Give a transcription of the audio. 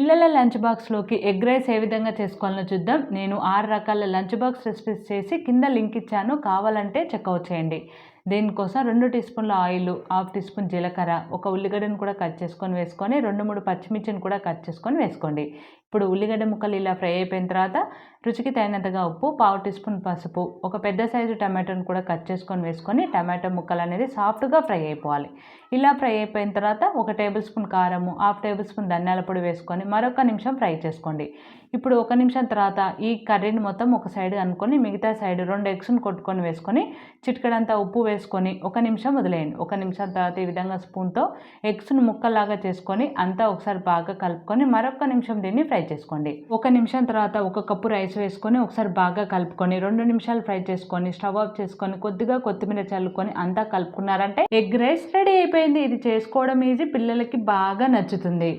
పిల్లల లంచ్ బాక్స్లోకి egg rice ఏ విధంగా చేసుకోవాలో చూద్దాం. నేను 6 రకాల లంచ్ బాక్స్ రెసిపీస్ చేసి కింద లింక్ ఇచ్చాను, కావాలంటే చెక్అవుట్ చేయండి. దీనికోసం 2 టీ స్పూన్ల ఆయిల్, హాఫ్ టీ స్పూన్ జీలకర్ర, ఒక ఉల్లిగడ్డను కూడా కట్ చేసుకొని వేసుకొని 2-3 పచ్చిమిర్చిని కూడా కట్ చేసుకొని వేసుకోండి. ఇప్పుడు ఉల్లిగడ్డ ముక్కలు ఇలా ఫ్రై అయిపోయిన తర్వాత రుచికి తగినంతగా ఉప్పు, పావు టీ స్పూన్ పసుపు, ఒక పెద్ద సైజు టమాటోని కూడా కట్ చేసుకొని వేసుకొని టమాటో ముక్కలు అనేది సాఫ్ట్గా ఫ్రై అయిపోవాలి. ఇలా ఫ్రై అయిపోయిన తర్వాత 1 టేబుల్ స్పూన్ కారము, హాఫ్ టేబుల్ స్పూన్ ధనియాల పొడి వేసుకొని మరొక నిమిషం ఫ్రై చేసుకోండి. ఇప్పుడు 1 నిమిషం తర్వాత ఈ కర్రీని మొత్తం ఒక సైడ్ అనుకొని మిగతా సైడ్ 2 ఎగ్స్ని కొట్టుకొని వేసుకొని చిటికెడంతా ఉప్పు వేసుకొని 1 నిమిషం వదిలేయండి. 1 నిమిషం తర్వాత ఈ విధంగా స్పూన్తో ఎగ్స్ను ముక్కలాగా చేసుకొని అంతా ఒకసారి బాగా కలుపుకొని మరొక నిమిషం దీన్ని ఫ్రై చేసుకోండి. 1 నిమిషం తర్వాత 1 కప్పు రైస్ వేసుకొని ఒకసారి బాగా కలుపుకొని 2 నిమిషాలు ఫ్రై చేసుకొని స్టవ్ ఆఫ్ చేసుకొని కొద్దిగా కొత్తిమీర చల్లుకొని అంతా కలుపుకున్నారంటే ఎగ్ రైస్ రెడీ అయిపోయింది. ఇది చేసుకోవడం ఈజీ, పిల్లలకి బాగా నచ్చుతుంది.